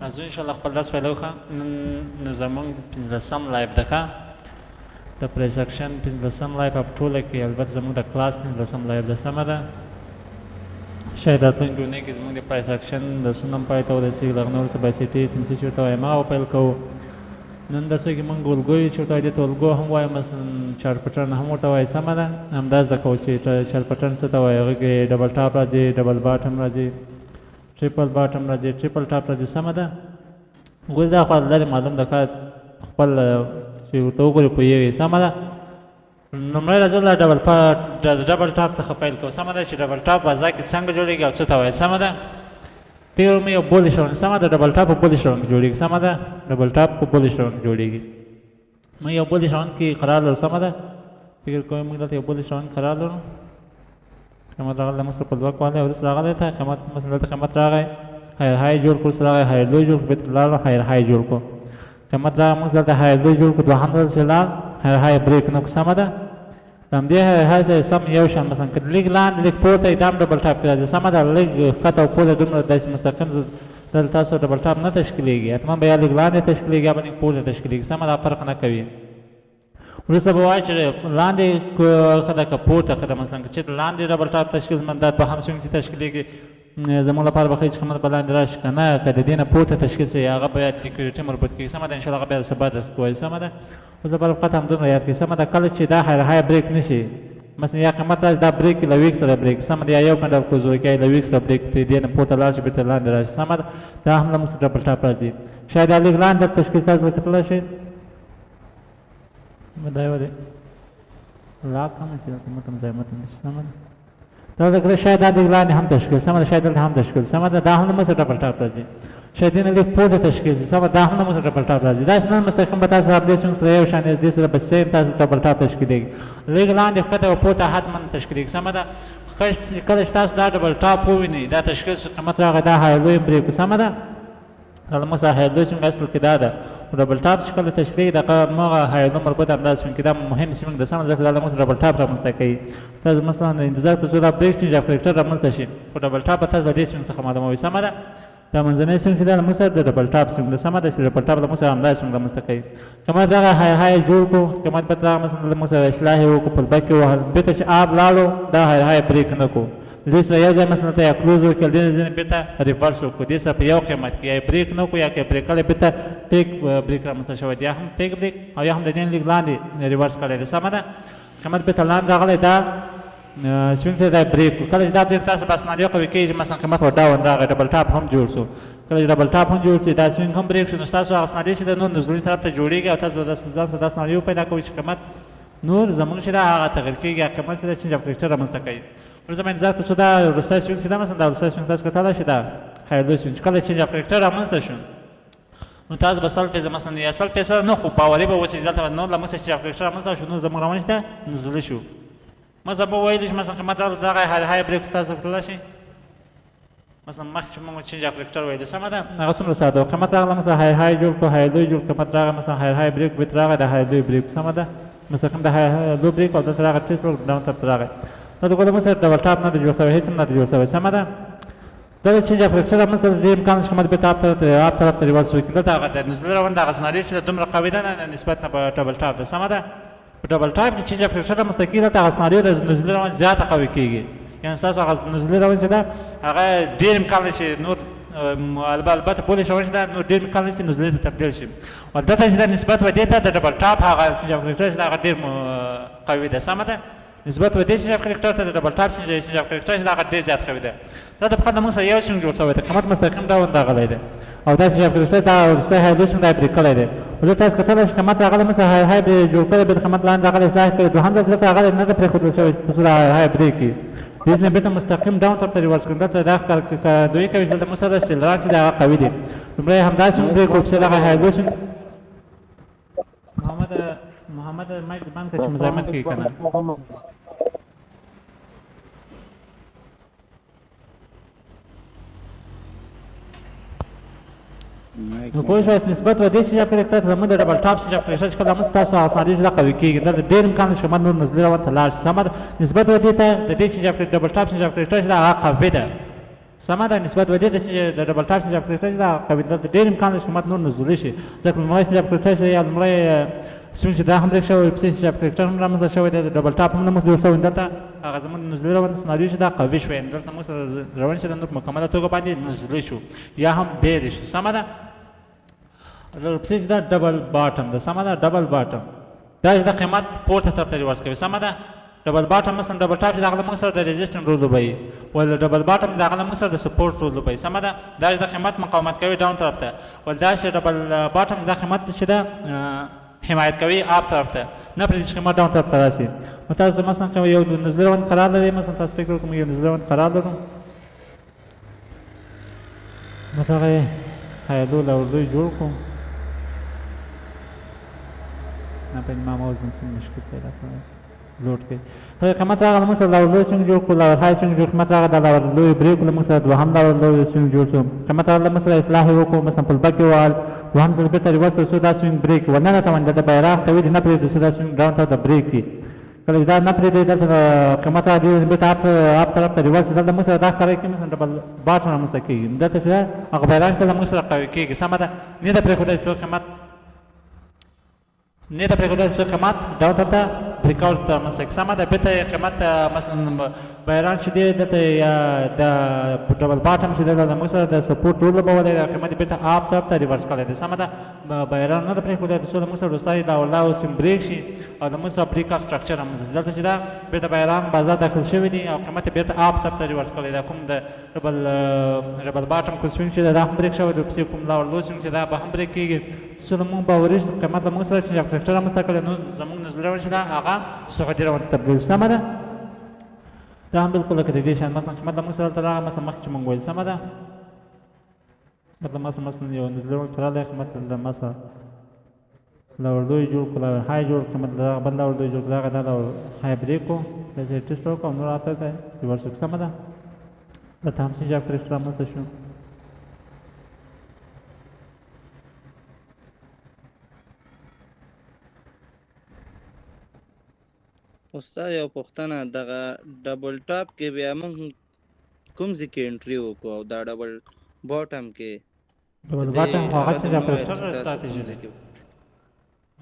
زه انشاءالله خپل درس پیل وکړم. نن زموږ 15 لایف ده ښه د پریسکشن 15 لایف په ټوله کې البته زموږ د کلاس 15 لایف ده سمه ده. شاید راتلونکې اونۍ کې زموږ د پریسکشن درسونه هم پای ته ورسېږي له هغه نه وروسته بایسیټي سمسي چې ورته وایي هغه پیل کوو. نن درسو کې موږ الګوی چې ورته وایي دې ته الګو هم وایو مثلا چارټ پټرن هم ورته وایي سمه ده. همدا زده کوو چې چارټ پټرن څه ته وایي هغه کې ډبل ټاپ راځي ډبل باټم راځي ټریپل باټم راځي ټریپل ټاپ راځي سمه ده. ګوز دا خو لرې معلوم ده ښه خپل چې ورته وګورې پوهېږي سمه ده. لومړی راځو له ډبل ټاپ څخه پیل کوو سمه ده چې ډبل ټاپ فضا کې څنګه جوړېږي او څه ته وایي سمه ده. فکر مې یو بولش رنګ سمه ده ډبل ټاپ په بولش رنګ جوړېږي سمه ده. ډبل ټاپ په بولش رنګ جوړېږي. موږ یو بولش رنګ کې قرار لرو سمه ده. فکر کوم موږ دلته یو بولش رنګ قرار لرو. قیمت راغلی مصر په دوه کوالی وروسته راغلی ته قیمت مثلا دلته قیمت راغی هایر های جوړ کړو وروسته راغی هایر لوی جوړ کړو بېرته لاړو هایر های جوړ کړو. قیمت راغی موږ دلته هایر لوی جوړ کړو دوهم دلته لاړ هایر های بریک نه کړو سمه ده. د همدې هایر های سره سم یو شان مثلا که لږ لاندې لږ پورته دا هم ډبل ټاپ کې راځي سمه ده. لږ ښکته او پورته دومره داسې مستقیم دلته تاسو ډبل ټاپ نه تشکیلېږي حتما به یا لږ لاندې تشکیلېږي یا به لږ پورته تشکیلېږي سمه ده فرق نه کوي. وروسته به وایي چې لاندې ښه ده که پورته ښه ده مثلا که چېرته لاندې ډبل ټاپ تشکیل زموږ دا دوهم سوینګ چې تشکیلېږي زموږ لپاره به ښایي چې قیمت به لاندې راشي که نه که د دې نه پورته تشکیل شي هغه به یاد لیکویډیټي مربوط کېږي سمه ده. انشاءالله هغه بیا سبا درس کوي سمه ده. اوس لپاره فقط همدومره یاد کړئ سمه ده. کله چې دا هایر های بریک نه شي مثلا یا قیمت راشي دا بریک له ویک سره بریک سمه ده یا یو کنډل کلوز وکړي له ویک سره بریک د دې نه پورته لاړ شي بېرته لاندې راشي سمه ده. دا هم له موږ سره ډبل ټاپ راځي. شاید دا لږ لاندې تشکیل تاسو به کتلی شئ دا یو دی لا کمه چې دلته متن ځای متن نشي سمه ده. دلته کله شاید دا لږ لاندې هم تشکیل سمه ده شاید دلته هم تشکیل سمه ده. دا هم له موږ سره ډبل ټاپ راځي. شاید دې نه لږ پورته تشکیل شي سمه دا هم له موږ سره ډبل ټاپ راځي. داسې نه مستقیم به تاسو همدې سوینګ سره یو شان دې سره به سیم تاسو ډبل ټاپ تشکیلېږي. لږ لاندې ښکته او پورته حتما تشکیلېږي سمه ده. کله چې تاسو دا ډبل ټاپ ووینئ دا تشکیل شو قیمت راغی دا هایلوی بریک سمه ده. دا له موږ سره هایلوی سوینګ اصل کې دا ده ډبل ټاپ چې کله تشکیلېږي دغه هماغه هایلو مربوط همدا سوینګ کې دا مهم سوینګ ده سمه ځکه دا له موږ سره ډبل ټاپ رامنځته کوي. تاسو مثلا انتظار تر څو دا بریک چینج اف کرکټر رامنځته شي خو ډبل ټاپ به تاسو د دې سوینګ څخه معلوموي سمه ده. دا منځنی سوینګ چې دا له موږ سره د ډبل ټاپ سوینګ ده سمه ده چې ډبل ټاپ له موږ سره همدا سوینګ رامنځته کوي. قیمت راغی هایر های جوړ کړو قیمت بېرته راغی مثلا له موږ سره اصلاح یې وکړو پل بک یې ووهل بېرته چې آب لاړو دا هایر های بریک نه کړو دې سره یو ځای مثلا ته یا کلوز وکړل دې ځینې بېرته ریورس وکړو دې سره په یو قیمت کې یا یې بریک نه کړو یا که یې بریک کړی بېرته ټیک بریک رامنځته شوی دی یا هم ټیک بریک او یا هم د دې نه لږ لاندې ریورس کړی دی سمه ده. قیمت بېرته لاندې راغلی دا سوینګ سره دا بریک کړو. کله چې دا بریک تاسو په سناریو قوي کېږي مثلا قیمت ور ډاون راغی ډبل ټاپ هم جوړ شو. کله چې ډبل ټاپ هم جوړ شي دا سوینګ هم بریک شو نو ستاسو هغه سناریو چې د نور نزولي طرف ته جوړېږي او تاسو ځان سره دا سناریو پیدا کوئ چې قیمت نور زموږ چې دا هغه تغیر کېږي هغه قیمت چې دا چینج اف کرکټر رامنځته کوي. وروسته مې انتظار تر څو دا وروستی سوینګ چې دا مثلا دا وروستی سوینګ تاسو کتلی شئ دا هایلوی سوینګ چې کله چینج اف کرکټر رامنځته شو نو تاسو به سل فیصده مثلا یا سل فیصده نه خو باوري به اوسئ دلته به نور له موږ سره چینج اف کرکټر رامنځته شو نو زموږ روان چې دا نزولي شو. مثلا به ویلی چې مثلا قیمت دغه هایر های بریک تاسو کتلی شئ مثلا مخکې چې موږ چینج اف کرکټر ویلي سمه ده هغه څومره ساده و. قیمت راغله مثلا هایر های جوړ کړو هایلوی جوړ قیمت راغی مثلا هایر های بریک بېرته راغی د هایلوی بریک سمه ده مستقیم د هایلو بریک او دلته راغی ټیسټ ورک ډاون طرف ته راغی. نو د ګوله موږ سره ډبل ټاپ نه ده جوړ شوی هېڅ هم نه ده جوړ شوی سمه ده. دلته چینج اف کرکټر رامنځته ډېر امکان چې قیمت بېرته آپ طرف ته ریورس وکړي. دلته هغه د نزولي روان د هغه سناریو چې دومره قوي ده نه نسبت نه په ډبل ټاپ ده سمه ده. په ډبل ټاپ کې چینج اف کرکټر رامنځته کېږي دلته هغه سناریو د نزولي روان زیاته قوي کېږي یعنې ستاسو هغه نزولي روان چې ده هغه ډېر امکان لري چې نور البته بولش روان چې ده نور ډېر امکان لري چې نزولي ته تبدیل شي. او دلته چې ده نسبت و دې ته د ډبل ټاپ هغه چینج اف کرکټر چې ده هغه ډېر قوي ده سمه ده. نسبت و دې چینج اف کرکټر ته د ډبل ټاپ چینج اف کرکټر چې ده هغه ډېر زیات قوي ده. دا فقط د موږ سره یو سوینګ جوړ شوی دی قیمت مستقیم ډاون راغلی دی او دا چینج اف کرکټر دا وروستی هایلوی سوینګ دا بریک کړی دی. دلته تاسو کتلی شئ قیمت راغلی مثلا هایر های جوړ کړی بېرته قیمت لاندې راغلی اصلاح کړی دوهم ځل چې دلته راغلی نه ده پرېښودل شوی چې تاسو دا هایر های بریک کړي دې ځینې بېرته مستقیم ډاون طرف ته ریورس کړي. دلته دا ښکارندویي کوي چې دلته موږ سره سیلران چې د هغه قوي دی. لومړی همدا سوینګ بریک کړو پسې دغه هایلوی سوینګ محمد مایک دې بند کړه چې مزاحمت کوي که نه. نو پوه شوئ نسبت و دې چینج اف کرکټر ته زموږ د ډبل ټاپ چینج اف کرکټر چې کله موږ ستاسو هغه سناریو چې دا قوي کېږي دلته ډېر امکان لري چې قیمت نور نزولي روان ته لاړ شي سمه ده. نسبت و دې ته د دې چینج اف ډبل ټاپ چینج اف کرکټر چې دا هغه قوي ده سمه ده نسبت ودې ته چې د ډبل ټاپ سوینج اف کرکټر دا قوي دلته ډېر امکان لري چې قیمت نور نزولي شي ځکه لومړی سوینج اف کرکټر یا لومړی سوینج دا هم بریک شوی پسې سوینج اف کرکټر هم رامنځته شوی دی د ډبل ټاپ هم رامنځته جوړ شوی دلته هغه زموږ د نزولي روان سناریو چې دا قوي شوی دلته موږ سره روان چې د نور په مکمله توګه باندې نزولي شو یا هم بیرې شو سمه ده پسې چې دا ډبل باټم ده سمه ده ډبل باټم دا چې د قیمت پورته طرف ته ریورس کوي سمه ده ډبل باټم مثلا ډبل ټاپ چې د هغه موږ سره د ریزسټنټ رول لوبوي ول ډبل باټم چې د هغه موږ سره د سپورټ رول لوبوي سمه ده دا چې د قیمت مقاومت کوي ډاون طرف ته ول دا چې ډبل باټم چې د قیمت چې ده حمایت کوي اپ طرف ته نه پرېږدي چې قیمت ډاون طرف ته راسي نو تاسو مثلا یو نزولي روند قرار لرئ مثلا تاسو فکر وکړئ یو نزولي روند قرار لرو نو هغه یې هایلو لاولوی جوړ کړو نه په ما موز څه مشکل پیدا کړی لوډ کړي قیمت راغله موږ سره لاولوی سوینګ جوړ کړو لاور های سوینګ جوړ قیمت راغله د لاولوی بریک له موږ سره دوهم لاولوی سوینګ جوړ شو قیمت راغله موږ سره اصلاح یې وکړو مثلا پل بک یې ووهل دوهم ځل بېرته ریورس تر څو دا سوینګ بریک ورنه راته د بیرغ ته ویلي نه پرېږدو چې دا سوینګ ډاون ته د بریک کړي کله چې دا نه پرېږدي دلته قیمت راځي بېرته اپ طرف ته ریورس دلته موږ سره دا ښکاره کېږي مثلا ډبل باټم رامنځته کېږي دلته چې هغه بیرغ چې دلته موږ سره قوي کېږي سمه ده نه ده پرېښودی چې قیمت نه ده پرېښودی چې قیمت ډاون طرف ته بریک آوټ رامنځته کړي سمه ده بېرته قیمت مثلا بیرغ چې دی دلته یا د ډبل باټم چې دی د موږ سره د سپورټ رول لوبولی دی قیمت یې بېرته اپ طرف ته ریورس کړی دی سمه ده بیرغ نه ده پرېښودی تر څو د موږ سره وروستی دا اوس بریک شي او د موږ سره بریک اف سټرکچر رامنځته شي دلته چې دا بېرته بیرغ بازار داخل شوی دی او قیمت یې بېرته اپ طرف ته ریورس کړی دی کوم د ډبل باټم کوم سوینګ چې دی دا هم بریک شوی دی پسې کوم لاولو سوینګ چې دا به هم بریک کېږي څو د موږ باوري قیمت له موږ سره چې کرکټر رامنځته کړی نو زموږ نزولي روند چې ده هغه سعودي روند ته تبدیل سمه ده دا هم بالکل لکه د دې شان مثلا قیمت له موږ سره دلته راغی مثلا مخکې چې موږ ویل سمه ده قیمت له ما سره مثلا یو نزولي روند کې راغلی قیمت له ما سره لاولوی جوړ کړو لاور های جوړ کړو قیمت له هغه بل لاولوی جوړ کړو هغه دا لاور های بریک کړو دا چې ټیسټ وکړو او نور راته دی ریورس وکړو سمه ده دلته هم سوینج اف کرکټر رامنځته شو استاد یو پوښتنه دغه ډبل ټاپ کې بیا موږ کوم ځای کې انټري وکړو او دا ډبل باټم کې ډبل باټم خو هغه سوینج اف کرکټر ستراتیژي ده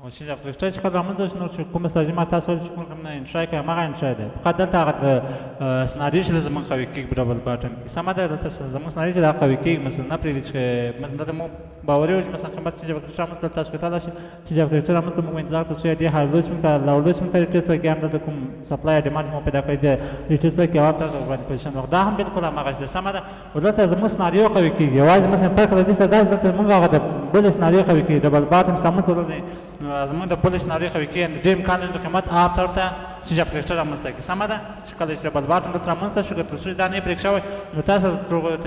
او سوینج اف کرکټر چې کله رامنځته شو نو چې کومه ستراتیژي ما تاسو ویل چې کوم انټرای کوي هماغه انټرای دی فقط دلته هغه سناریو چې زموږ قوي کېږي په ډبل باټم کې سمه ده دلته زموږ سناریو چې دا قوي کېږي مثلا نه پرېږدي چې مثلا دلته مو باوري وو چې مثلا قیمت سوینج اف کرکټر رامنځته تاسو کتلی شي سوینج اف کرکټر رامنځته موږ انتظار کوو چې دې هایلو سوینګ ته لاولو سوینګ ته ټیسټ وکړي هم دلته کوم سپلای ډیمانډ مو پیدا کړی دی ټیسټ وکړي او ورته باندې پوزیشن وکړو دا هم بالکل هماغسې ده سمه ده او دلته زموږ سناریو قوي کېږي یوازې مثلا فرق له دې سره دا دلته موږ هغه د بل سناریو قوي کېږي ډبل باټم سمه سره دی نو زموږ د بل سناریو قوي کېږي ډېر امکان لري قیمت اپ طرف ته سوینج اف کرکټر رامنځته کړي سمه ده چې کله چې ډبل باټم دلته رامنځته شو که تر څو دا نه بریک شوی نو تاسو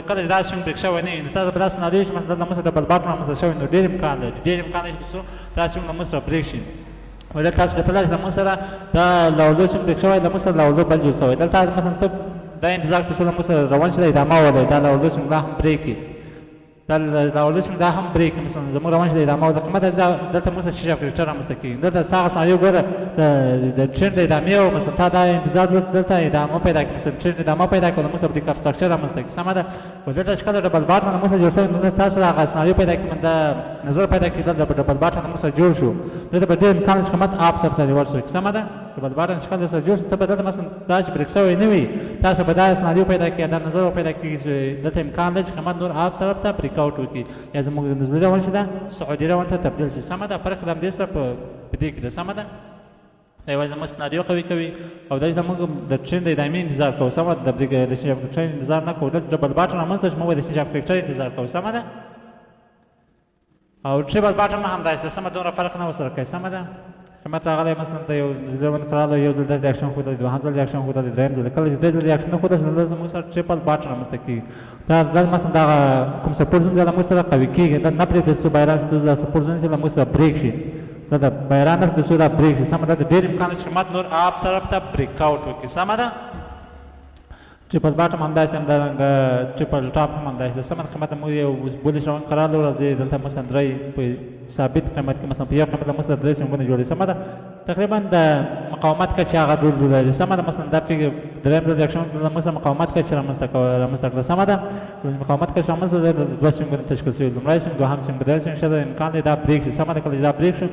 کله چې دا سوینګ بریک شوی نه وي نو تاسو به دا سناریو چې مثلا دلته موږ ډبل باټم رامنځته شوی نو ډېر امکان لري چې څو دا سوینګ له موږ سره بریک شي ولې تاسو کتلی چې له موږ سره دا لاولو سوینګ بریک شوی له موږ سره لاولو بل جوړ شوی دلته مثلا ته دا انتظار کوې چې له موږ سره روان شي دا ادامه ولري دا لاولو سوینګ لا هم بریک کړي دا لاولو سوینګ دا هم بریک کړي مثلا زموږ روان شي د ادامه د قیمت دلته موږ سره سوینج اف کرکټر رامنځته کېږي دلته ستا هغه سناریو ګوره د ټرینډ د ادامې او مثلا تا دا انتظار دلته ادامه پیدا کړي مثلا ټرینډ ادامه پیدا کړي موږ سره بریک اف سټرکچر رامنځته کړي سمه ده خو دلته چې کله ډبل باټم موږ سره جوړ شوی نو تاسو هغه سناریو پیدا کړي دا نظر پیدا کړي دلته ډبل باټم موږ سره جوړ شو دلته به ډېر امکان چې قیمت اپ طرف ته ریورس وکړي سمه ده ډبل باټم چې کله سره جوړ شو ته به دلته مثلا دا چې بریک شوی نه وي تاسو به دا سناریو پیدا کړي دا نظر پیدا کړي چې دلته امکان لري چې قیمت نور اپ طرف ته بریک آوټ وکړي یا زموږ نزولي روند چې ده سعودي روند ته تبدیل شي سمه ده فرق له همدې سره په دې کې ده سمه ده دا یوازې زموږ سناریو قوي کوي او دا چې موږ د ټرین د ادامې انتظار کوو سمه ده د سوینج اف کرکټر انتظار نه کوو دلته ډبل باټم رامنځته شو موږ د سوینج اف کرکټر انتظار کوو سمه ده او ټریبل باټم هم همداسې ده سمه دومره فرق نه ورسره کوي سمه ده قیمت راغلی مثلا ته یو نزولي روند راغلی یو ځل د ریاکشن ښودلی دوهم ځل ریاکشن ښودلی درېیم ځل کله چې درې ځل ریاکشن نه ښودل شي نو دلته موږ سره ټریپل باټم رامنځته کېږي دا مثلا دغه کوم سپورټ زون دی له موږ سره قوي کېږي دا نه پرېږدي څو بیرغ دا سپورټ زون چې له موږ سره بریک شي دا د بیرغ نه پرېږدي څو دا بریک شي سمه ده ډېر امکان چې قیمت نور اپ طرف ته بریک آوټ وکړي سمه ده ټریپل باټم همداسې همدارنګه ټریپل ټاپ هم همداسې ده سمه ده قیمت موږ یو بولش روند قرار لرو راځي دلته مثلا درې په ثابت قیمت کې مثلا په یو قیمت له موږ سره درې سوینګونه جوړوي سمه ده تقریبا د مقاومت کچه هغه رول لري سمه ده. مثلا دا فکر دریم ډول ریاکشن مثلا مقاومت کچه رامنځته کړه سمه ده. مقاومت کچه رامنځته د دوه سوینګونو تشکیل شوي، لومړی سوینګ دوهم سوینګ بدل سوینګ شته امکان دی دا بریک شي سمه ده. کله چې دا بریک شو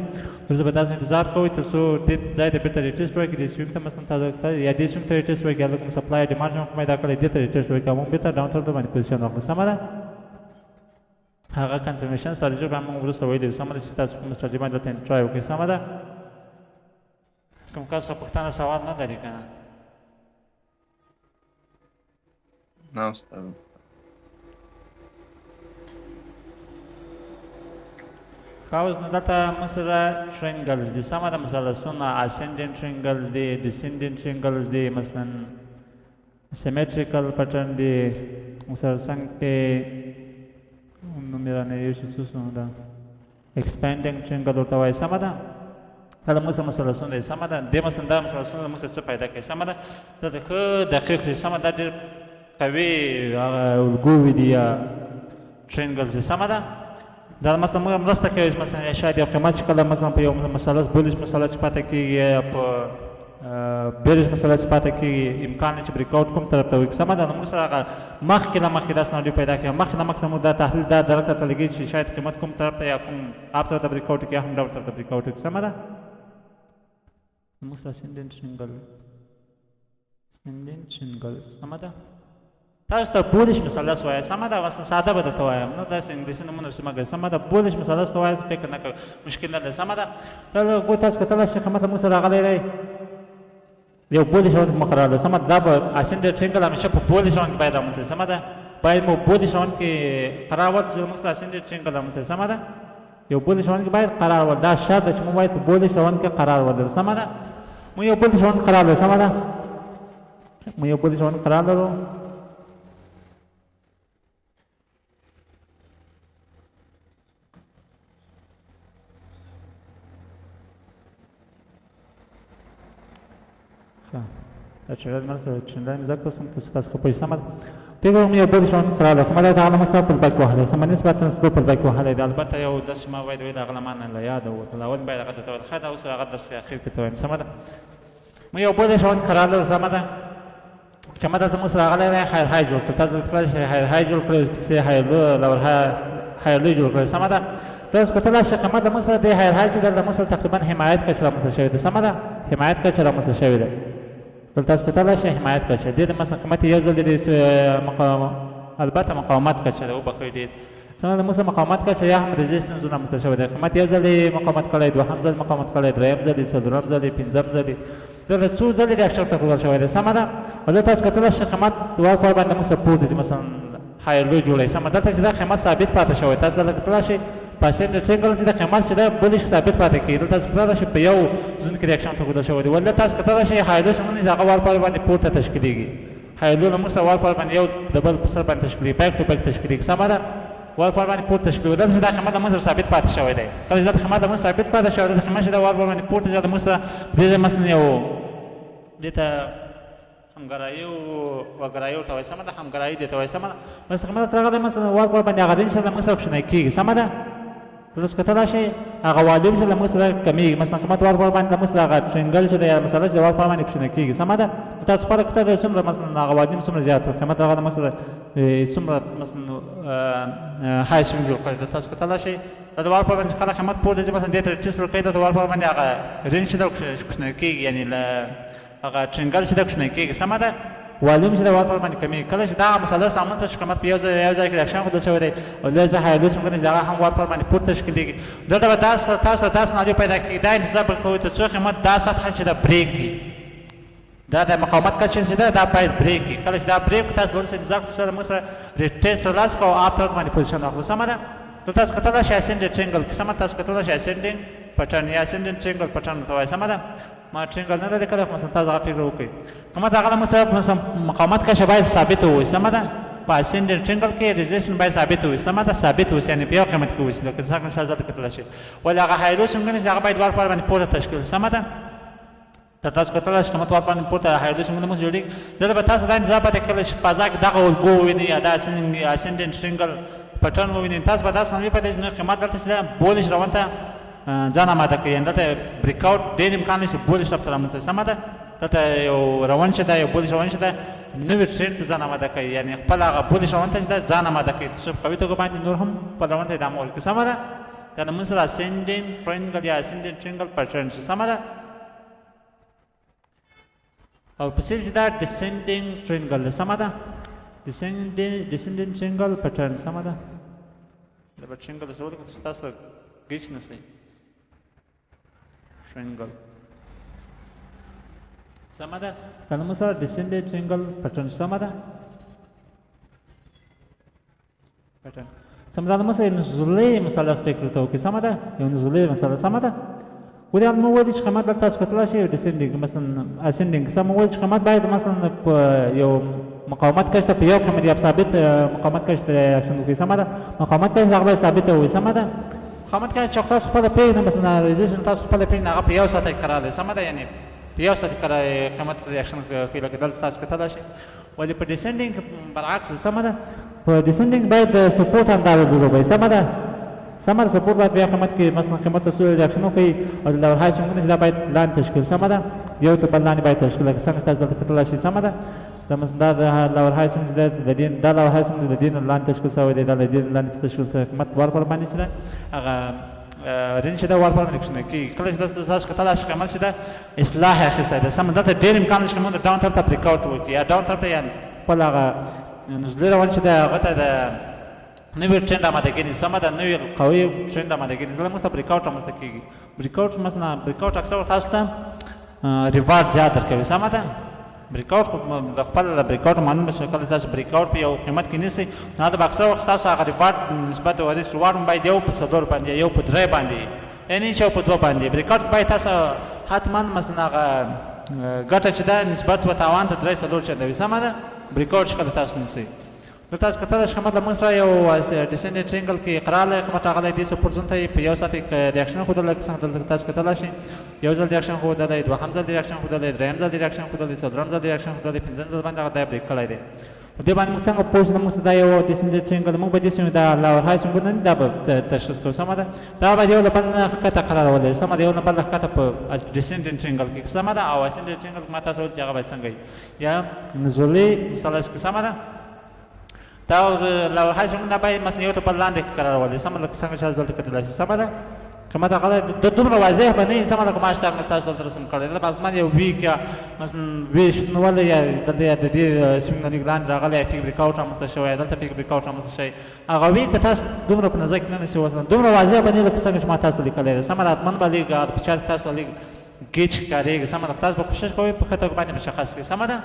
نو زه به تاسو انتظار کوئ تر څو دې ځای ته بېرته ریټیسټ وکړي دې سوینګ ته مثلا تاسو یا دې سوینګ ته ریټیسټ وکړي یا کوم سپلای ډیمانډ چې موږ پیدا کړی دې ته ریټیسټ وکړي موږ بېرته ډاون ټرن باندې پوزیشن واخلو سمه ده. هغه کنفرمیشن ستراتیجي به موږ وروسته ویلي سمه ده چې تاسو کوم ستراتیجي باندې دلته ټرای وکړئ سمه ده. کوم کس ته پوښتنه سوال نه لري که نه؟ نه استاد. ښه اوس نو دلته موږ سره ټرینګلز دي سمه ده. مثلثونه اسینډنټ ټرینګلز دي، ډسینډنټ ټرینګلز دي، مثلا سیمیټریکل پټرن دي. موږ سره څنګه کې نوم یې رانه یو شي څه څه ده ایکسپینډینګ ټرینګل ورته وایي سمه ده. دا موږ سره مثلثونه دي سمه ده. دې مثلا دا مثلثونه موږ سره څه پیدا کوي سمه ده. دا د ښه دقیق دي سمه ده. ډېر قوي هغه الګوې دي یا ټرینګلز دي سمه ده. دا مثلا موږ مرسته کوي مثلا شاید یو قیمت چې کله مثلا په یو مثلث بولیش مثلث چې پاتې کېږي یا په بیریش مثلث چې پاتې کېږي امکان دی چې بریک آوټ کوم طرف ته وي سمه ده. نو موږ سره هغه مخکې له مخکې دا سناریو پیدا کوي. مخکې له مخکې موږ دا تحلیل دا درک ته لګي چې شاید قیمت کوم طرف ته یا کوم آپ طرف ته بریک آوټ کړي یا هم ډاون طرف ته بریک آوټ کړي سمه ده. موږ سره اسینډنټ ټرینګل سمه ده. تاسو ته بولیش مثلث وایي سمه ده. ساده به درته وایم نو داسې انګلیسي نومونه پسې مه کوئ سمه ده. بولیش مثلث ته وایاست فکر نه کوئ مشکل نه لري سمه ده. دا تاسو کتلی شئ قیمت موږ سره راغلی دی یو بولیش راوند مقرر ده سمه ده. دا به اسینډنټ ټرینګل همیشه په بولیش راوند کې باید رامنځته سمه ده. باید مو بولیش راوند کې قرار ورکړو چې موږ سره اسینډنټ ټرینګل رامنځته سمه ده. یو بولیش راوند کې باید قرار ورکړو. دا شرط ده چې موږ باید په بولیش راوند کې قرار ورکړو سمه ده. موږ یو بولیش راوند قرار لرو سمه ده. موږ یو بولیش راوند قرار لرو. دا چرا مثلا چندان زکات سم تاسو خو پیسې سم پیغام یو بل شون قرار ده مله تعالی مسله په بک وهله سم نسبت نسبت په بک وهله ده. البته یو د شما وای د غلمان نه یاد او تلاول باید هغه ته خدا اوس هغه د اخر کې ته سم ده. مې یو بل شون قرار ده سم ده. کما ته مسله غلې هاي جوړ کړه تاسو فلاش هاي جوړ کړئ سي هاي لو هاي جوړ کړئ سم ده. تاسو کتل شي قیمت د مسله دی هاي چې د مسله تقریبا حمایت کچ را مسله شوی ده سم ده. حمایت کچ را مسله شوی ده. دلته تاسو کتلی شئ حمایت کچه دې د مثلا قیمت یو ځل د البته مقاومت کچه ده وبخښئ ډېر څنګه د مثلا مقاومت کچه یا هم رزسټنس رامنځته شوی دی. قیمت یو ځل مقاومت کړی، دوهم ځل مقاومت کړی، دریم ځل څلورم ځل پنځم ځل دلته څو ځلې ریاکشن ته ښودل شوی دی سمه ده. او دلته تاسو کتلی شئ قیمت دوه کال باندې مثلا پورته چې مثلا هایر لو جوړوي سمه. دلته چې دا قیمت ثابت پاتې شوی تاسو دلته کتلی شئ پاسینډ ټرینګل چې د قیمت چې ده بلش ثابت پاتې کېږي. دلته تاسو کتلی شئ په یو زون کې ریاکشن ته ښودل شوی دی. ولې تاسو کتلی شئ هایلو څنګه چې هغه وال پر باندې پورته تشکیلېږي. هایلو له موږ سره وال پر باندې یو د بل په سر باندې تشکیلېږي بیک ټو بیک تشکیلېږي سمه ده. وال پر باندې پورته تشکیلېږي. دلته چې دا قیمت د موږ سره ثابت پاتې شوی دی. کله چې دا قیمت د موږ ثابت پاتې شوی دی د قیمت چې د وال پر باندې پورته چې د موږ سره دې ځای مثلا یو دې ته همګرایي وګرایي ورته وایي سمه ده. همګرایي دې ته وایي سمه ده. مثلا قیمت راغلی مثلا وال پر باندې هغه رینج سره د موږ سره کوچنی کېږي سمه ده. تاسو کتلی شئ هغه والیم چې له موږ سره کمیږي مثلا قیمت وال پر باندې له موږ سره هغه ټرینګل چې دی یا مثلا چې د وال پر باندې کوچنی کېږي سمه ده. تاسو فرق کتلی څومره مثلا هغه والیم څومره زیات قیمت هغه د موږ سره څومره مثلا های سوینګ جوړ کړی. تاسو کتلی شئ د وال پر باندې کله قیمت پورته ځي مثلا دې ته ټیسټ ورکوي د وال پر باندې هغه رینج چې ده کوچنی کېږي یعنې له هغه ټرینګل چې ده کوچنی کېږي سمه ده. والیم چې د وال پر باندې کمیږي. کله چې دا مثلث رامنځته شي قیمت په یو ځای کې ریاکشن ښودل شوی دی او دې ځای هایلو څنګه چې هغه هم وال پر باندې پورته تشکیلېږي. دلته به تاسو دا سناریو پیدا کړي دا انتظار به کوئ تر څو قیمت دا سطحه چې ده بریک کړي. دا د مقاومت کچه چې ده دا باید بریک کړي. کله چې دا بریک کړي تاسو به وروسته انتظار کوئ چې موږ سره ټیسټ ترلاسه کړو او آپ طرف باندې پوزیشن واخلو سمه ده. دلته تاسو کتلی شئ اسینډنټ ټرینګل سمه تاسو کتلی شئ اسینډنټ پټرن یا اسینډنټ ټرینګل پټرن ورته وایي سمه ده. ما ټرینګل نه دی کړی خو مثلا تاسو هغه فکر وکړئ قیمت هغه له مثلا مقاومت کچه باید ثابت ووایي سمه ده. په اسینډنټ ټرینګل کې رزسټنس باید ثابت ووایي سمه ده. ثابت اوسي یعنې په یو قیمت کې اوسي لکه څنګه شاید دلته کتلی شئ. ولې هغه هایلو سیمګنې چې هغه باید وال پر باندې پورته تشکیل سمه ده. تاسو کتلی شئ قیمت وال پر باندې پورته هایلو سیمګنې موږ جوړېږي. دلته به تاسو دا انتظار پاتې کړی چې په فضا کې دغه الګو ووینئ یا دا اسینډنټ ټرینګل پټرن ووینئ. تاسو به دا سناریو پاتې چې قیمت دلته چې ده بولش روان ته ځان آماده کوي یعنې دلته بریک آوټ ډېر امکان لري چې بولې شرپ رامنځته سمه ده دلته یو روان شه ده یو بولې روان شه ده نوې ټرینډ ته ځان آماده کوي یعنې خپل هغه بولې روان ته چې ده ځان آماده کوي تر څو په قوي توګه باندې نور هم خپل روان ته ادامه ورکړي سمه ده دا د موږ سره اسینډینګ ټرینګل یا اسینډینګ ټرینګل پیټرن شو سمه ده او پسې چې دا ډسینډینګ ټرینګل ده سمه ده ډسینډینګ ټرینګل پیټرن سمه ده دا به ټرینګل سره ولیکو چې تاسو ګیچ نه شئ triangle sama da kalau misal descending triangle pattern sama da pattern sama da misal nuzulي مثلث فكر تو کې sama da یو نزولي مثلث sama da ولې موږ وایو چې قامت تاسو کتلای شي descending مثلا ascending سم وایو چې قامت باید مثلا یو مقاومت کشته په یو قامت یا ثابت مقاومت کشته اکشن کوي sama da مقاومت کشته هغه ثابت وي sama da قامت کې چې تاسو خپل پیژنئ مثلا ریزیشن تاسو خپل پیژنئ هغه په یو ساعت کراله سم ده یعنی په یو ساعت کرا قامت ریاکشن کوي لکه دلته تاسو کتلای شي ولې په ډیسندینګ برعکس سم ده په ډیسندینګ باید سپورټ اندازه وګورئ سم ده سم ده سپورټ باید بیا قامت کې مثلا قامت تاسو ریاکشن کوي او د لور هاي څنګه چې دا باید لاندې تشکیل سم ده یو ته بل لاندې باید تشکیل څنګه تاسو دلته کتلای شي سم ده د مثلا د لور هاي څنګه د دین د لور هاي څنګه د دین لاندې تشکیل شوی دی د دین لاندې تشکیل شوی قامت ورپر باندې چې هغه رین چې دا ورپر باندې کی کله چې تاسو کتلای شي قامت چې دا اصلاح اخیسته ده سم ده ډیر امکان شته موږ ډاون ټاپ ته بریک اوټ وکړو یا ډاون ټاپ ته یا خپل هغه نزل روان چې دا هغه ته د نوې ټرند آماده کېږي سم ده نوې قوي ټرند آماده کېږي زه موږ ته بریک اوټ رامنځته کېږي بریک اوټ مثلا بریک اوټ اکثر تاسو ته ریوارډ زیات درکوي سم ده بریک اوټ د خپل بریک اوټ معلومه شي کله تاسو بریک اوټ په یو قیمت کې نیسئ نو دا اکثر وخت تاسو هغه ریوارډ نسبت او ریسک ریوارډ باید یو په 100 باندې یو په 3 باندې یعنی چې په 2 باندې بریک اوټ باید تاسو حتما مثلا هغه ګټه چې دا نسبت و تاوان ته 300 چندوي سم ده بریک اوټ څخه تاسو نیسئ نو تاسو کتلای شئ د موږ سره یو ډیسندینګ ټرینګل کې اقرار لري قیمت هغه د 2% ته په یو ساعت ریاکشن خو د څنګه تاسو کتلای شئ یو ځل ریاکشن خو د دوهم ځل ریاکشن خو د دریم ځل ریاکشن خو د څلورم ځل ریاکشن خو د پنځم ځل باندې هغه د بریک کړی دی د باندې موږ څنګه پوه شو موږ دا یو ډیسندینګ ټرینګل موږ به د سیمه دا لور هاي څنګه نه دا تشخیص کوو سم ده دا به یو لپاره خطه قرار ولې سم ده یو لپاره خطه په ډیسندینګ ټرینګل کې سم ده او اسندینګ ټرینګل ما تاسو ته هغه څنګه یا نزولي مثلث کې سم ده دا لور هاي څنګه باید مثلا یو ته په لاندې قرار ولې سم ده څنګه چې دلته کتلای شي سم ده کما دا غلط د دومره واضح باندې سم ده کومه شته تاسو ته رسم کړی دا بعض یو ویک یا مثلا ویش نو ولې یا د دې څنګه نګران راغلی پیک بریک اوټ رامنځته شوی دلته پیک بریک اوټ رامنځته شوی هغه ویک تاسو دومره په نظر کې نه نشي وسه دومره واضح باندې لکه څنګه چې ما تاسو لیکلی سم ده اتمن باندې په چا تاسو لیک گیچ کاریږي سم ده تاسو به کوشش کوئ په خطر باندې مشخص کړئ سم ده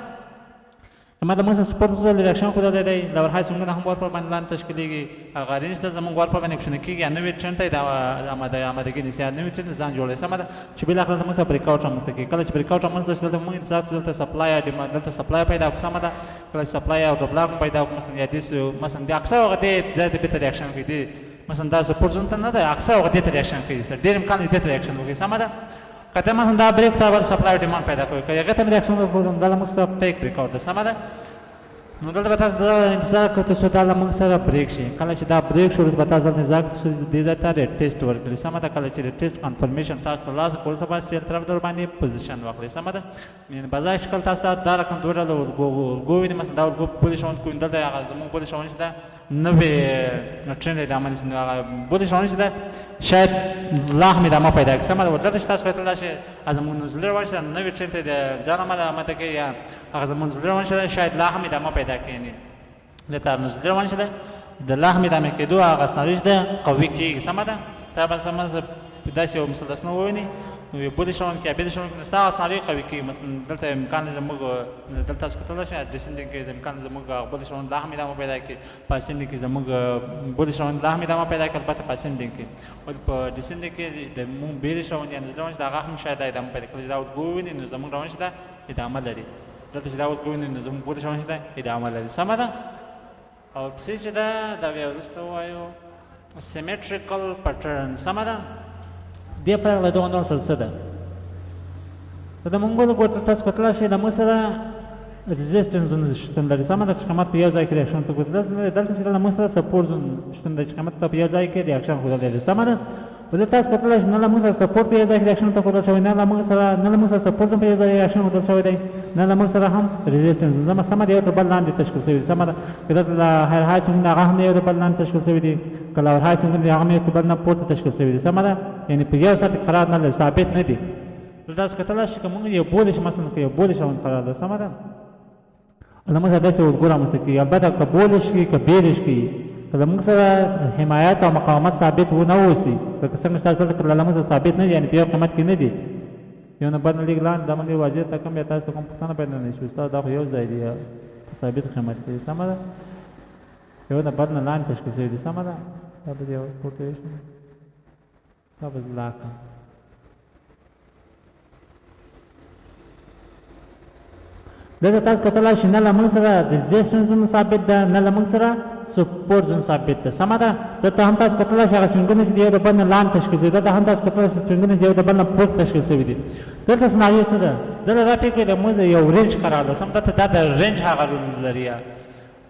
اما د موږ سپورټ زول ریاکشن خو درلودی لور هاي څنګه هم ورپر باندې لاندې تشکیلېږي هغه رینج ته زموږ ورپر باندې کوشش کېږي نوې ټرند ته دا آمادګي نیسي نوې ټرند ځان جوړوي سم ده چې بل اخر موږ بریک اوټ رامنځته کېږي کله چې بریک اوټ رامنځته شول موږ انتظار دلته سپلای ډیماند دلته سپلای پیدا کوي سم ده کله سپلای او د بلاک پیدا کوي مثلا یا دې مثلا د اکثر هغه دې زیات به ریاکشن کوي مثلا دا سپورټ زون ته نه ده اکثر هغه دې ریاکشن کوي ډېر امکان دې ریاکشن کوي سم ده کله مثلا دا بریک ته ور سپلای ډیماند پیدا کوي کله هغه ته ریاکشن وکړو دا موږ ته پیک بریک اوټ ده سم ده نو دلته به تاسو انتظار کوئ تر څو دا له موږ سره بریک شي کله چې دا بریک شو به تاسو دلته انتظار کوئ چې دې ځای ته ټیسټ ورکړي سمه ده کله چې د ټیسټ کنفرمیشن تاسو ترلاسه کړو څه باید سیل طرف در باندې پوزیشن واخلئ سمه ده یعنې بځای شکل تاسو دا رقم دوه ډوله ورګو وینئ مثلا دا ورګو پوزیشن کوئ دلته هغه زموږ پوزیشن چې ده نوې ټرینډ دی عملي هغه پوزیشن چې ده شاید لا هم ادامه پیدا کړي سمه ده دلته چې تاسو کتلای شئ زموږ نزول روان شي نوې ټرینډ ته د ځان آماده کوي یا هغه زموږ نزول روان شي شاید لا هم ادامه پیدا کړي یعنې د تار نزول روان شي د لا هم ادامه کېدو هغه اسنادیش ده قوي کېږي سمه ده تا به سمه داسې یو مثلث نه ووینئ نو یو پوزیشن کې یا پوزیشن کې ستا اسنادي قوي کېږي مثلا دلته امکان زموږ دلته تاسو کتلای شئ ډیسندینګ کې امکان زموږ پوزیشن لا هم ادامه پیدا کړي په اسندینګ کې زموږ پوزیشن لا هم ادامه پیدا کړي البته په اسندینګ کې او په ډیسندینګ کې د موږ پوزیشن یا نزول دا هغه هم شاید ادامه پیدا کړي دا وګورئ نو زموږ روان شي دا ادامه لري دلته چې دا وګورئ نو زموږ پوزیشن شي دا ادامه لري سمه ده او پسې چې دا بیا وروسته ووایو سیمیټریکل پټرن سمه ده دې په اړه دغه نور څه ده د منګولو ګوته تاسو کتلای شئ د موږ سره ریزسټنس زون شتون لري سمه ده چې قیمت په یو ځای کې ریاکشن ته کوي دلته چې د موږ سره سپورټ زون شتون لري چې قیمت په یو ځای کې ریاکشن کوي سمه ده ولې تاسو کتلای شئ نه له موږ سره سپورټ په یو ځای کې ریاکشن ته ښودل شوی نه له موږ سره سپورټ په یو ځای ریاکشن ښودل شوی دی نه له موږ سره هم ریزسټنس زما سمه د یو تر بل لاندې تشکیل شوي دي سمه ده که دلته های سونګ هغه هم یو د بل لاندې تشکیل شوي دي که له های سونګ هغه هم یو تر بل نه پورته تشکیل شوي دي سمه ده یعنې په یو سطح قرار نه لري ثابت نه دي تاسو کتلای شئ که موږ یو بولش مثلا که یو بولش راوند قرار ده سمه ده له موږ سره داسې اورګو رامنځته کېږي البته که بولش کړي که بیلش کړي که د موږ سره حمایت او مقاومت ثابت ونه اوسي لکه څنګه چې تاسو دلته له موږ سره ثابت نه دي یعنې په یو قیمت کې نه دي یو نمبر نه لږ لاندې دا باندې واضح ته کوم بیا تاسو ته کوم پوښتنه پیدا نه شي استاد دا خو یو ځای دی په ثابت قیمت کې دی سمه ده یو نمبر نه لاندې تشکیل شوی دی سمه ده دا به یو پورته شي دا به لاکه دلته تاسو کتلای شئ نه له موږ سره ریزسټنس زون ثابت ده نه له موږ سره سپورټ زون ثابت ده سمه ده دلته هم تاسو کتلای شئ هغه سوینګونه چې د یو د بل نه لاندې تشکیل شوي دلته هم تاسو کتلای شئ سوینګونه چې یو د بل نه پورته تشکیل شوي دي دلته سناریو څه ده دلته دا ټکي د موږ یو رینج قرار ده سم دلته دا د رینج هغه رولز لري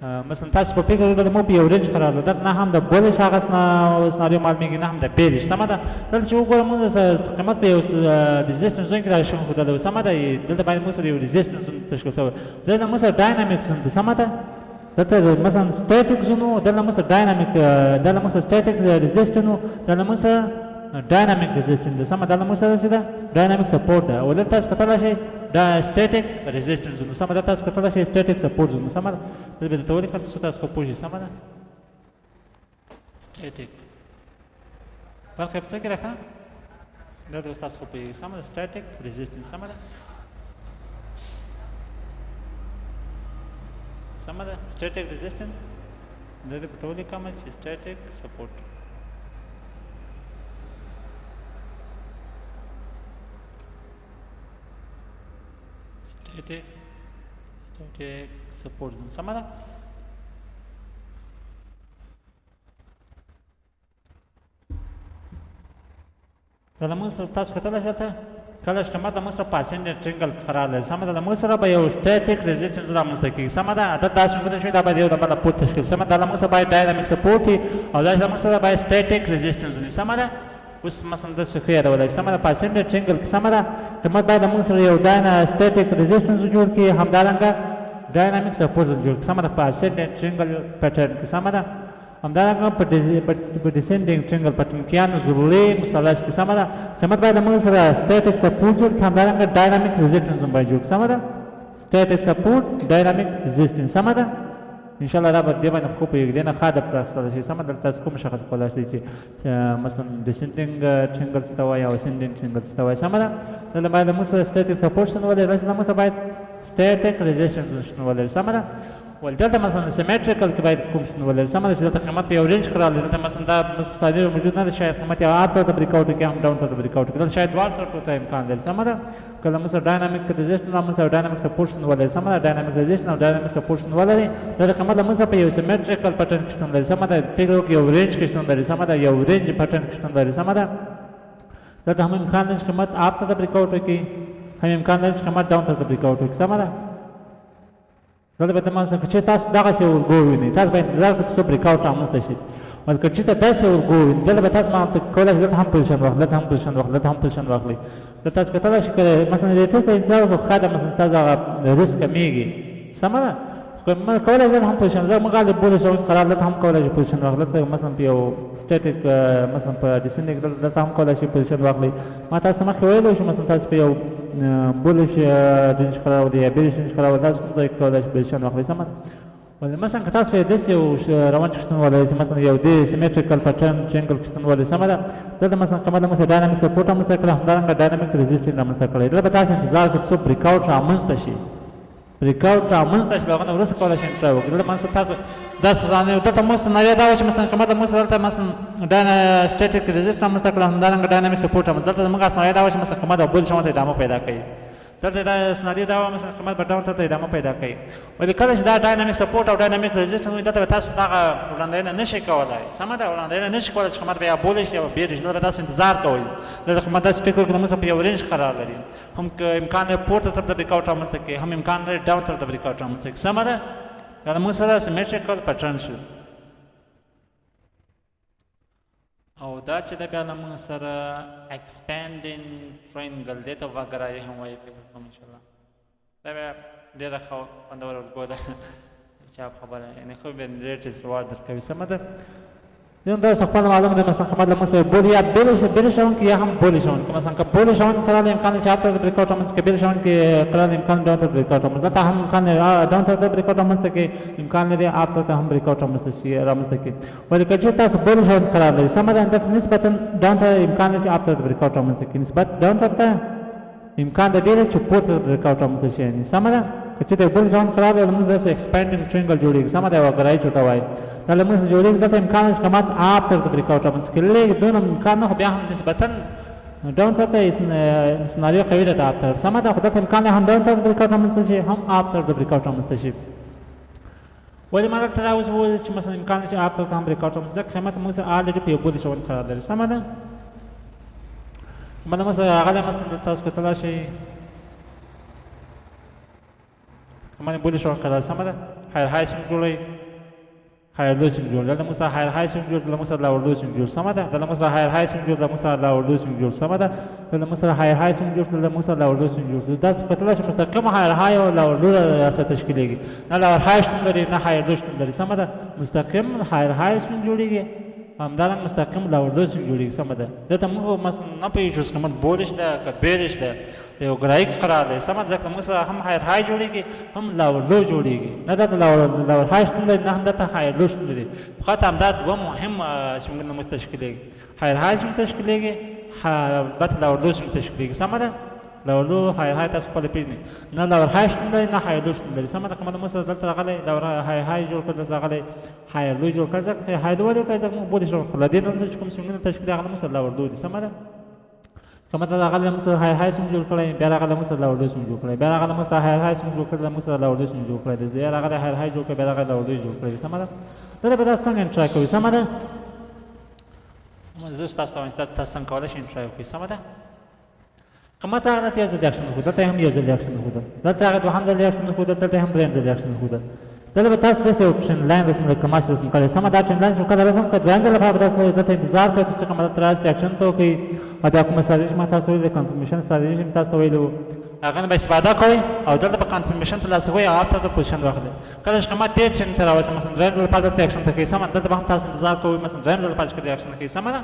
مثلا تاسو په فکر وکړئ مو په یو رینج قرار ده دلته نه هم د بولش هغه سناریو معلومیږي نه هم د بیلش سمه ده دلته چې وګورئ موږ قیمت په یو ریزسټنس زون کې راښون ښودلی سمه ده دلته باندې موږ سره یو ریزسټنس زون تشکیل شوی دلته موږ سره ډاینامیک زون ده سمه ده دلته مثلا سټیټیک زون و دلته موږ سره ډاینامیک دلته موږ سره سټیټیک ریزسټنس و دلته موږ سره ډاینامیک ریزسټنس ده سمه دلته موږ سره چې ده ډاینامیک سپورټ ده او دلته تاسو کتلی شئ دا سټیټیک ریزسټنس زون سمه ده تاسو کتلی شئ سټیټیک سپورټ زون سمه ده دلته به درته ولیکم ترڅو تاسو ښه پوه شئ سمه ده سټیټیک فرق یې په څه کې راښه دلته اوس تاسو ښه پوهېږئ سمه ده سټیټیک ریزسټنس سمه ده سمه ده سټیټیک ریزسټنس دلته به ته ولیکم چې سټیټیک سپورټ static support zone سمه ده دا له موږ سره تاسو کتلی شئ کله چې قیمت له موږ سره په اسینډنټ ټرینګل قرار لري سمه ده له موږ سره به یو سټیټیک ریزسټنس رامنځته کېږي سمه ده دا تاسو موږ شوي دا باید یو د بله پورته تشکیل سمه ده له موږ سره باید ډاینامیک سپورټ وي او دا چې له موږ سره باید سټیټیک ریزسټنس وي سمه ده اوس مثلا داسې ښه یادولی سمه ده په اسینډنټ ټرینګل کې سمه ده قیمت باید له موږ سره یو سټیټیک ریزسټنس جوړ کړي همدارنګه ډاینامیک سپورټ جوړ کړي سمه ده په اسینډنټ ټرینګل پیټرن کې سمه ده همدارنګه په ډیسینډنګ ټرینګل په ټینکیانو ضروري مثلث کې سمه ده قیمت باید له موږ سره سټیټیک سپورټ جوړ کړي همدارنګه ډاینامیک ریزسټنس هم باید جوړ کړي سمه ده سټیټیک سپورټ ډاینامیک ریزسټنس سمه ده انشاءالله دا به دې باندې ښه پوهېږي دې نه ښه هدف راخیستلی شي سمه دلته تاسو ښه مشخص کولی شئ چې مثلا ډیسینډنګ ټرینګل څه ته وایي او اسینډنګ ټرینګل څه ته وایي سمه ده دلته باید له موږ سره سټیټیک سپورټ شتون ولري داسې له موږ سره باید سټیټیک ریزسټنس شتون ولري سمه ده ول دلته مثلا سیمیټریکل کې باید کوم شتون ولري سمه ده چې دلته قیمت په یو رینج قرار لري دلته مثلا دا صادر موجود نه ده شاید قیمت یا اپ طرف ته بریک اوټ وکړي هم ډاون طرف ته بریک اوټ وکړي دلته شاید دواړو طرفو ته امکان لري سمه ده کله موږ سره ډاینامیک ریزسټنس موږ سره ډاینامیک سپورټ شتون ولري سمه ده ډاینامیک ریزسټنس او ډاینامیک سپورټ شتون ولري دلته قیمت موږ سره په یو سیمیټریکل پټرن کې شتون لري سمه ده فکر وکړئ یو رینج کې شتون لري سمه ده یو رینج پټرن کې شتون لري سمه ده دلته هم امکان لري چې قیمت اپ ته بریک اوټ وکړي هم امکان لري چې قیمت ډاون ته بریک اوټ وکړي سمه ده دلته به تاسو چې تاسو دغسې ورګو وینئ تاسو به انتظار کوئ څو بریک اوټ رامنځته شي او که چېرته داسې ورګو وینئ دلته به تاسو کولی شئ دلته هم پوزیشن واخلئ دلته هم پوزیشن واخلئ دلته هم پوزیشن واخلئ دلته تاسو کتلی شئ که مثلا ریټس ته انتظار وکړو ښه ده مثلا تاسو هغه رسک کمیږي سمه ده کولی شئ دلته هم پوزیشن زه موږ غالب بولې شوي قرار دلته هم کولی شئ پوزیشن واخلئ دلته مثلا په یو سټیټیک مثلا په ډیسینډنګ دلته هم کولی شئ پوزیشن واخلئ ما تاسو مخکې ویلی شو مثلا تاسو په یو بولش رینج قرار ودی یا بیلش رینج قرار ودی تاسو کوم ځای کې کولی شئ پوزیشن واخلئ سمه ده مثلا که تاسو په داسې یو روان کې شتون ولرئ چې مثلا یو دې سیمیټریکل پټرن ټرینګل کې شتون ولرئ سمه ده دلته مثلا قیمت له موږ سره ډاینامیک سپورټ رامنځته کړی همدارنګه ډاینامیک ریزسټنس رامنځته کړی دلته به تاسو انتظار کوئ څو بریک اوټ رامنځته شي بریک اوټ رامنځته شي د هغه نه وروسته کولی شئ انټرای وکړئ دلته مثلا تاسو داسې دلته موږ سناریو دا وه چې مثلا قیمت له موږ سره دلته مثلا سټیټیک ریزسټنس رامنځته کړی همدارنګه ډاینامیک سپورټ رامنځته دلته زموږ سناریو دا وه چې مثلا قیمت او بل شمال ته ادامه پیدا کوي دلته دا سناریو دا وه مثلا قیمت به ډاون ته ادامه پیدا کوي ولې کله چې دا ډاینامیک سپورټ او ډاینامیک ریزسټنس وي دلته به تاسو دغه وړاندوینه نه شئ کولی سمه ده وړاندوینه نه شئ کولی چې قیمت به یا بولې شي یا به بیرې شي دلته به تاسو انتظار کوئ دلته قیمت داسې فکر وکړئ موږ په یو رینج قرار لري هم که امکان لري پورته طرف ته بریک اوټ رامنځته کړي هم امکان لري ډاون طرف ته بریک اوټ رامنځته کړي سمه ده دا موږ سره سیمیټریکل پټرن شو او دا چې د بیا له موږ سره expanding triangle دې ته وګرایي هم وایي فکر کوم انشاءالله دا بیا ډېره ښه خوندوره الګو ده چاپ خبره یعنې خو بیا ډېر سوال درکوي سمه ده دیون دا خپل معلومه ده مثلا خبر لمسه بولی یا بیل شون که یا هم بولی شون که مثلا که بولی شون قرار امکان چاپ تر بریک اوت همست که بیل شون که قرار امکان داون تر بریک اوت همست تا هم امکان داون تر بریک اوت همست که امکان لري اپ ته هم بریک اوت همست شي رامست کی ولی که چې تاسو بولی شون قرار لري سم ده د نسبتا داون ته امکان لري اپ ته بریک اوت همست کی نسبت داون ته امکان د دې چې پورته بریک اوت همست شي سم ده چې د بولی شون قرار لري موږ د ایکسپانډینګ ټرینګل جوړیږي سم ده وګرای چوټه وای دا لمس جوړیږي د امکان چې کمات اپ ته بریک اوت همست کې لږ دونه امکان نه بیا هم نسبتا داون ته سناریو قوي ده اپ ته سم ده خو د امکان هم داون ته بریک اوت همست شي هم اپ ته بریک اوت همست شي ولی ما دلته راوځو وایي چې مثلا امکان چې اپ ته هم بریک اوت همست ځکه قیمت موږ سره الریډي په بولی شون قرار لري سم ده مله مثلا هغه مثلا تاسو کتلای شي كمان بولي شو قرار سمدا هاير هاي سنجولي هاير لو سنجول ده مثلا هاير هاي سنجول ده مثلا لاور لو سنجول سمدا ده مثلا هاير هاي سنجول ده مثلا لاور لو سنجول سمدا ده مثلا هاير هاي سنجول ده مثلا لاور لو سنجول ده فتلاش مستقيم هاير هاي او لاور لو اساس تشكيلي نا لاور هاي سنجولي نا هاير لو سنجولي سمدا مستقيم هاير هاي سنجولي همدارنګ مستقیم لاور لو سنجولي سمدا ده ته موږ مثلا نه پیژو چې کوم بولش ده که بیرش ده یو ګرایک قرار دی سمه ځکه موږ سره هم هایر هاي جوړیږي هم لاور لو جوړیږي نه دا لاور هاي شتون لري نه هم دلته هایر لو شتون لري فقط همدا دوه مهم څنګه موږ تشکیلیږي هایر هاي څنګه تشکیلیږي البته لاور لو څنګه تشکیلیږي سمه ده لاور لو هایر هاي تاسو خپل پیژنئ نه لاور هاي شتون لري نه هایر لو شتون لري سمه ده کومه موږ سره دلته راغلی لاور هاي جوړ کړل دلته راغلی هایر لو جوړ کړل ځکه هایر لو ورته ځکه موږ بولې شو خلا دې نه چې کوم څنګه تشکیل هغه موږ سره لاور لو دي سمه ده کما ته هغه موږ سره هاي هاي سم جوړ کړی بیا هغه موږ سره لاور لو سم جوړ کړی بیا هغه موږ سره هاي هاي سم جوړ کړی موږ سره لاور لو سم جوړ کړی دی هغه هاي هاي جوړ کړی بیا هغه لاور لو جوړ کړی سم ده دا به تاسو څنګه ټرای کوئ سم ده زه تاسو ته تاسو څنګه کولای شئ ټرای کوئ سم ده کما ته هغه ته یو ځل خو دلته هم یو ځل خو دلته هغه دوهم ځل خو دلته هم دریم ځل خو دلته به تاسو داسې یو ټرین لاین رسم د کماش رسم کړی سمه دا ټرین لاین چې کله رسم کړئ دریم ځل لپاره به تاسو دلته انتظار کوئ چې کومه دلته راسي اکشن ته وکړئ او بیا کومه ستراتیژي ما تاسو ویلې کنفرمیشن ستراتیژي مې تاسو ته ویلې وو هغه نه به استفاده کوئ او دلته به کنفرمیشن ترلاسه کوئ هغه ته پوزیشن راخلئ کله چې قیمت دې ټرین ته راوځي مثلا دریم ځل لپاره دلته اکشن ته کوئ سمه دلته به هم تاسو انتظار کوئ مثلا دریم ځل لپاره چې اکشن کوئ سمه ده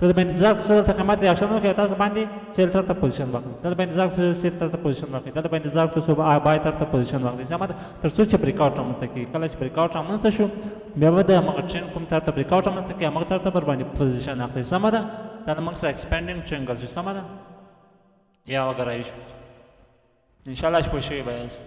دلته به انتظار چې دلته قیمت اکشن وکړي تاسو باندې سیل طرف ته پوزیشن واخلئ دلته به انتظار چې سیل طرف ته پوزیشن واخلئ دلته به انتظار چې صبح بای طرف ته پوزیشن واخلئ سمه ده تر څو چې بریک اوټ رامنځته کړي کله چې بریک اوټ رامنځته شو بیا به د هغه ټرین کوم طرف ته بریک اوټ رامنځته کړي هغه طرف ته بر باندې پوزیشن اخلي سمه ده دا موږ سره ایکسپانډینګ ټرینګل شو سمه ده یا وګرایي شو ان شاء الله شپه شوی به یاست